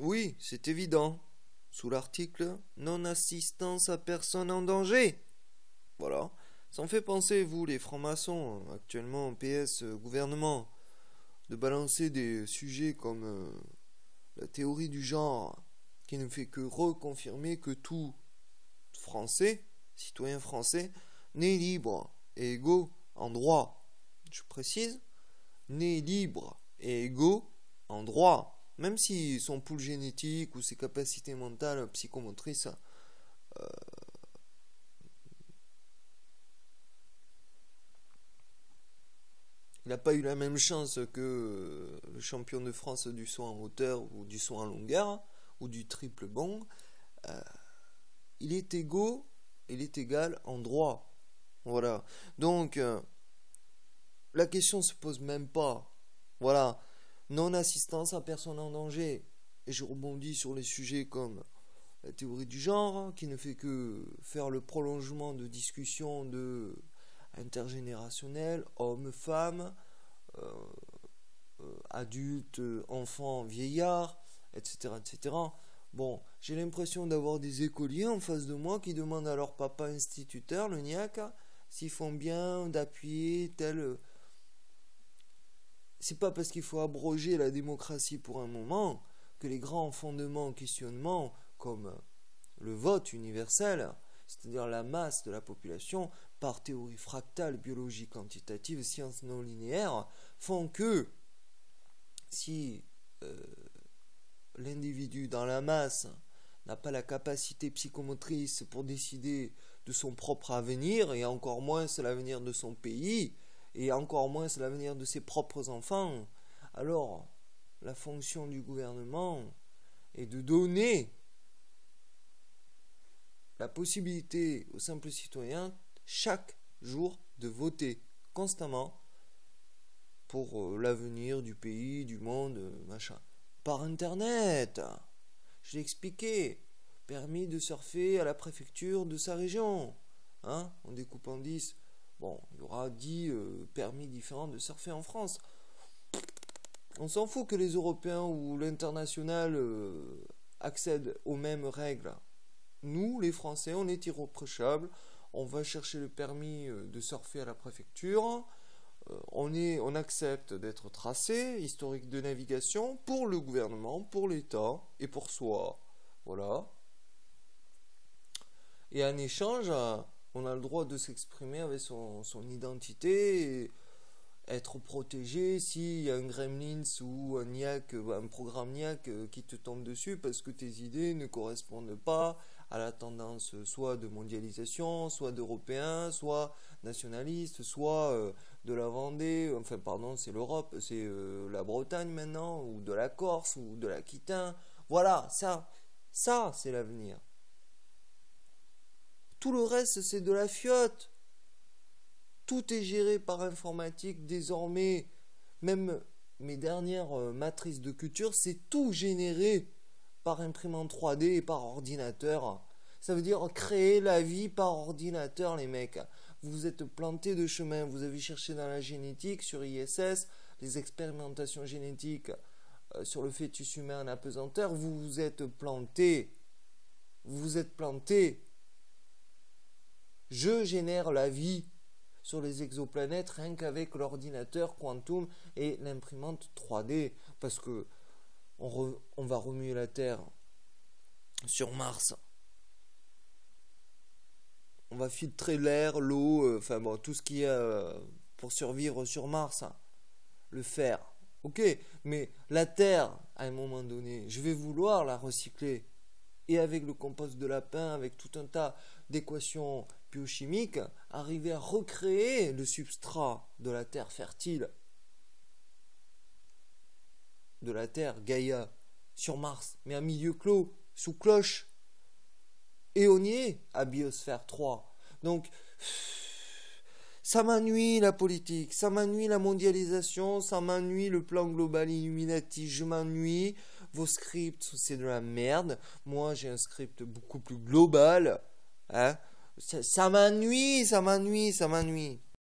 Oui, c'est évident. Sous l'article non-assistance à personne en danger. Voilà. Ça en fait penser, vous, les francs-maçons, actuellement en PS gouvernement, de balancer des sujets comme la théorie du genre, qui ne fait que reconfirmer que tout Français, citoyen français, né libre et égaux en droit. Je précise, né libre et égaux en droit. Même si son pool génétique ou ses capacités mentales psychomotrices il n'a pas eu la même chance que le champion de France du saut en hauteur ou du saut en longueur ou du triple bond. Euh, il est égaux, il est égal en droit. Voilà. Donc, la question se pose même pas. Voilà. Non-assistance à personne en danger. Et je rebondis sur les sujets comme la théorie du genre, qui ne fait que faire le prolongement de discussions intergénérationnelles, hommes, femmes, euh, adultes, enfants, vieillards, etc., etc. Bon, j'ai l'impression d'avoir des écoliers en face de moi qui demandent à leur papa instituteur, le niaque, s'ils font bien d'appuyer tel. C'est pas parce qu'il faut abroger la démocratie pour un moment que les grands fondements, questionnements, comme le vote universel, c'est-à-dire la masse de la population, par théorie fractale, biologie quantitative, sciences non linéaires, font que si l'individu dans la masse n'a pas la capacité psychomotrice pour décider de son propre avenir, et encore moins l'avenir de son pays, et encore moins l'avenir de ses propres enfants, alors la fonction du gouvernement est de donner la possibilité aux simples citoyens chaque jour de voter constamment pour l'avenir du pays, du monde, machin. Par internet, je l'ai expliqué, permis de surfer à la préfecture de sa région, hein, en découpant 10. Bon, il y aura 10 permis différents de surfer en France. On s'en fout que les Européens ou l'international accèdent aux mêmes règles. Nous, les Français, on est irréprochables. On va chercher le permis de surfer à la préfecture. On accepte d'être tracé, historique de navigation, pour le gouvernement, pour l'État et pour soi. Voilà. Et en échange, on a le droit de s'exprimer avec son identité et être protégé s'il y a un gremlins ou un niaque, un programme niaque qui te tombe dessus parce que tes idées ne correspondent pas à la tendance soit de mondialisation, soit d'européen, soit nationaliste, soit de la Vendée, enfin pardon, c'est l'Europe, c'est la Bretagne maintenant, ou de la Corse, ou de l'Aquitain. Voilà, ça c'est l'avenir. Tout le reste, c'est de la fiotte. Tout est géré par informatique désormais. Même mes dernières matrices de culture, c'est tout généré par imprimante 3D et par ordinateur. Ça veut dire créer la vie par ordinateur, les mecs. Vous vous êtes planté de chemin. Vous avez cherché dans la génétique, sur ISS, les expérimentations génétiques sur le fœtus humain en apesanteur. Vous vous êtes planté. Vous vous êtes planté. Je génère la vie sur les exoplanètes rien qu'avec l'ordinateur quantum et l'imprimante 3D parce que on va remuer la Terre sur Mars. On va filtrer l'air, l'eau, enfin bon, tout ce qu'il y a pour survivre sur Mars. Le fer. Ok, mais la Terre, à un moment donné, je vais vouloir la recycler. Et avec le compost de lapin, avec tout un tas d'équations biochimiques, arriver à recréer le substrat de la terre fertile, de la terre Gaïa, sur Mars, mais à milieu clos, sous cloche. Et on y est, à Biosphère 3. Donc, ça m'ennuie la politique, ça m'ennuie la mondialisation, ça m'ennuie le plan global Illuminati, je m'ennuie. Vos scripts, c'est de la merde. Moi, j'ai un script beaucoup plus global. Hein, ça m'ennuie, ça m'ennuie, ça m'ennuie.